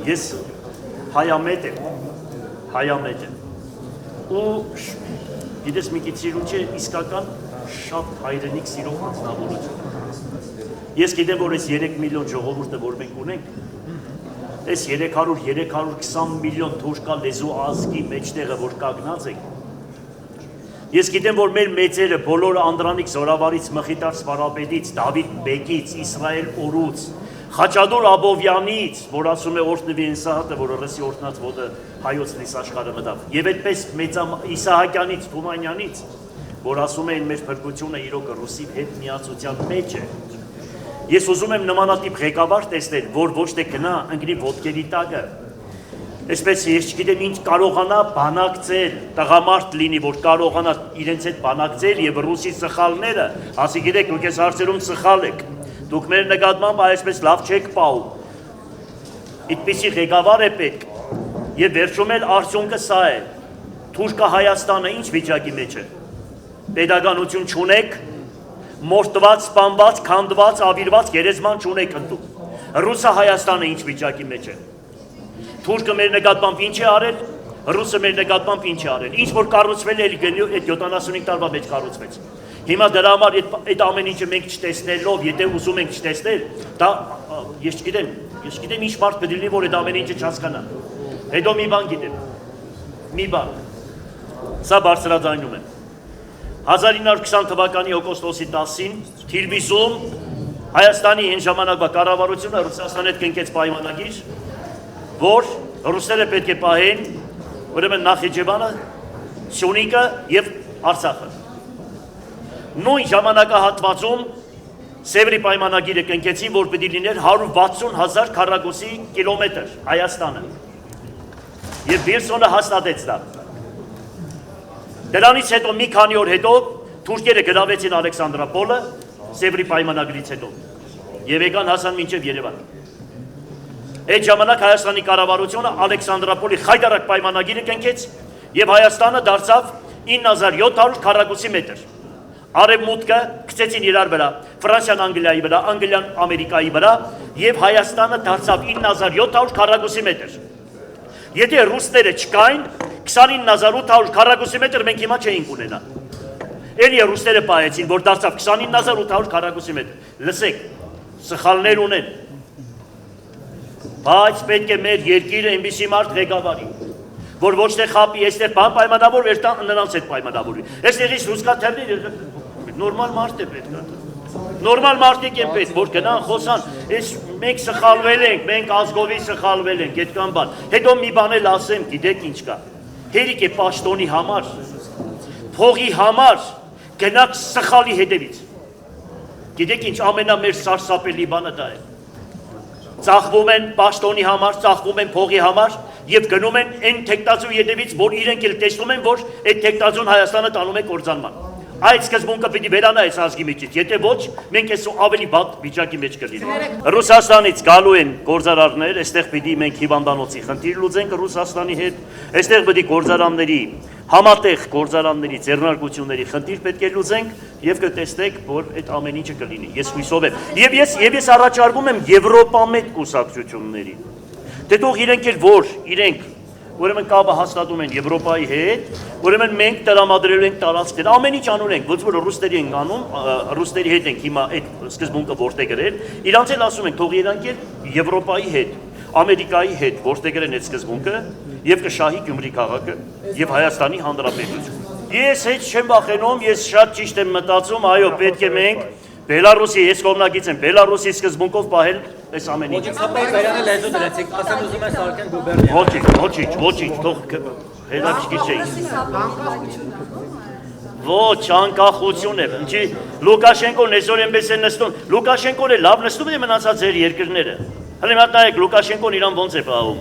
Ես հայամետ եմ, ու գիտես մի քիչ սիրուն չէ, իսկական շատ հայրենիք սիրող անձնավորություն։ Ես գիտեմ, որ այս 3 միլիոն ժողովուրդը, որ մենք ունենք, այս 300-320 միլիոն թուրքա լեզու ազգի մեջտեղը, որ կանգնած ենք, ես գիտեմ, որ մեր մեծերը, բոլորը Անդրանիկ Զորավարից, Մխիթար Սվարապետից, Դավիթ Բեկից, Իսրայել Օրուց, Խաչատուր Աբովյանից, որ ասում է օրհնվի Ինսահատը, որ ռսի օրհնած ոտը հայոց լիս աշխարհը մտավ, եւ այդպես Իսահակյանից, Թումանյանից, որ ասում էին մեր փրկությունը իրոք ռուսի հետ միացության մեջ է։ Ես ուզում եմ նմանատիպ ղեկավար տեսնել, որ ոչ թե գնա ընկնի ոտքերի տակը, այսպես ես չգիտեմ ինչ կարողանա բանակցել, տղամարդ լինի, որ կարողանա իրենց հետ բանակցել եւ ռուսի սխալները, ասի գիտեք, դուք ես հարցերում սխալ եք, դուք մեր նկատմամբ այսպես լավ չեք պահում, այդպիսի ղեկավար է պետք, եւ վերջում էլ արդյունքը սա է, Թուրքը Հայաստանը ինչ վիճակի մեջ է, պետականություն չունեք, մորտված, սպանված, քանդված, ավիրված գերեզման չունեք ընդդուք, Ռուսը Հայաստանը ինչ վիճակի մեջ է, Թուրքը մեր նկատմամբ ինչ է արել, ռուսը մեր նկատմամբ ինչ է արել, ինչ որ կառուցվել է այդ 75 տարվա մեջ կառուցվեց։ Հիմա դրա համար այդ ամեն ինչը մենք չտեսնելով, եթե ուզում ենք չտեսնել, դա ես չգիտեմ ինչ մարդ պետք լինի, որ այդ ամեն ինչը չհասկանա։ Հետո մի բան գիտեմ, սա բարձրաձայնում եմ։ 1920 թվականի օգոստոսի 10-ին Թիլբիսում Հայաստանի այն ժամանակվա կառավարությունը Ռուսաստանի հետ կնքեց պայմանագիր, որ ռուսները պետք է պահեն ուրեմն Նախիջևանը, Սյունիքը եւ Արցախը։ Նույն ժամանակահատվածում Սևրի պայմանագիրը կնքեցին, որ պետք է լիներ 160,000 քառակուսի կիլոմետր Հայաստանը։ Եվ Վիլսոնը հաստատեց դա։ Դրանից հետո մի քանի օր հետո թուրքերը գրավեցին Ալեքսանդրապոլը Սևրի պայմանագրից հետո եւ եկան հասան մինչեւ Երևան։ Այդ ժամանակ Հայաստանի կառավարությունը Ալեքսանդրապոլի խայտարակ պայմանագիրը կնքեց եւ Հայաստանը դարձավ 9700 քառակուսի մետր։ Արևմուտքը գցեցին իրար վրա, Ֆրանսիան Անգլիայի վրա, Անգլիան Ամերիկայի վրա եւ Հայաստանը դարձավ 9700 քառակուսի մետր։ Եթե ռուսները չկային, 29800 քառակուսի մետր մենք հիմա չէինք ունենա։ Էլի ռուսները պահեցին, որ դարձավ 29800 քառակուսի մետր։ Լսեք, սխալներ ունեն։ Բայց պետք է մեր երկիրը այնպիսի մարդ ղեկավարի, որ ոչ թե խապի, այստեղ բան պայմանավոր, վերտան նրանց հետ պայմանավորի։ Այստեղից ռուսկաթերներ նորմալ մարդ է պետք է։ Նորմալ մարդիկ են պետք, որ գնան խոսան, այս մենք սխալվել ենք, մենք ազգովի սխալվել ենք, այդքան բան։ Հետո մի բան էլ ասեմ, գիտեք ինչ կա։ Հերիք է պաշտոնի համար, փողի համար գնաք սխալի հետևից։ Գիտեք ինչ ամենամեծ սարսափելի բանը դա է։ Ծախվում են պաշտոնի համար, ծախվում են փողի համար եւ գնում են այն թեկտածու ետևից, որ իրենք էլ տեսնում են, որ այդ թեկտածուն Հայաստանը տանում է կործանման։ Այդ սկզբունքը պիտի վերանա այս ազգի միջից, եթե ոչ, մենք այս ավելի վատ վիճակի մեջ կլինենք։ Ռուսաստանից գալու են գործարարներ, այստեղ պիտի մենք հիվանդանոցի խնդիր լուծենք Ռուսաստանի հետ, այստեղ պիտի գործարանների համատեղ գործարանների ձեռնարկությունների խնդիր պետք է լուծենք եւ կտեսնեք, որ այդ ամեն ինչը կլինի։ Ես հույսով եմ։ Եվ ես առաջարկում եմ Եվրոպամետ կուսակցություններին։ Դե թող իրենք էլ որ իրենք ուրեմն կապը հաստատում են Եվրոպայի հետ, ուրեմն մենք տրամադրելու ենք տարածքներ, ամեն ինչ անում ենք, ոչ որ ռուսների ենք անում, ռուսների հետ ենք հիմա այդ սկզբունքը որտեղ գրել, իրանց էլ ասում ենք թող իրանք էլ Եվրոպայի հետ, Ամերիկայի հետ որտեղ գրեն այդ սկզբունքը եւ կշահի Գյումրի քաղաքը եւ Հայաստանի Հանրապետություն։ Ես հետ չեմ վախենում, ես շատ ճիշտ եմ մտածում, այո, պետք է մենք Բելարուսի, ես կողմնակից եմ, Բելարուսի սկզբունքով պահել այս ամեն ինչը։ Ոչինչ, թող հետաքրքիր չէ։ Ոչ, անկախություն է։ Ինչի Լուկաշենկոն այսօր այնպես է նստում, Լուկաշենկոն է լավ նստում է մնացած ձեր երկրները։ Հələ մատնայեք Լուկաշենկոն իրան ոնց է պահում։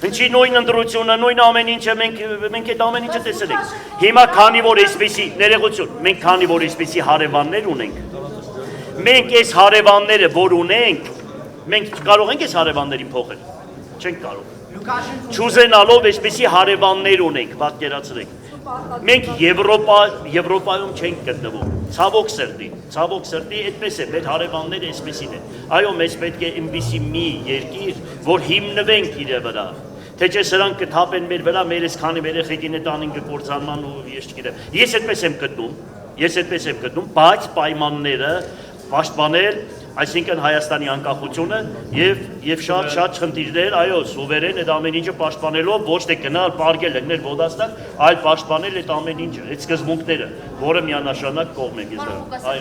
Ինչի նույն ընտրությունը, նույն ամեն ինչը մենք այդ ամեն ինչը տեսել ենք։ Հիմա քանի որ այսպեսի ներողություն, մենք քանի որ այսպեսի հարևաններ ունենք, մենք այս հարևանները որ ունենք, մենք կարող ենք այս հարևաններին փոխել։ Չենք կարող։ Չուզենալով այսպեսի հարևաններ ունենք, պատկերացրեք։ Մենք Եվրոպայում չենք գտնվում։ Ցավոք սրտի, այդպես է, մեր հարևանները այսպեսին են։ Այո, մեզ պետք է այնպիսի մի երկիր, որ հիմնվենք իր վրա։ Թե չէ սրանք կթափեն մեր վրա, մեր այսքանի երեխեքին է տանին կկործանման ու ես չգիտեմ։ Ես այդպես եմ գտնում, բայց պայմանները պաշտպանել, այսինքն Հայաստանի անկախությունը եւ շատ խնդիրներ, այո, սուվերեն այդ ամեն ինչը պաշտպանելով ոչ թե գնալ, պարգել լգնել ոդաստան, այլ պաշտպանել այդ ամեն ինչը, այդ սկզբունքները, որը միանշանակ կողմ են ես դրա։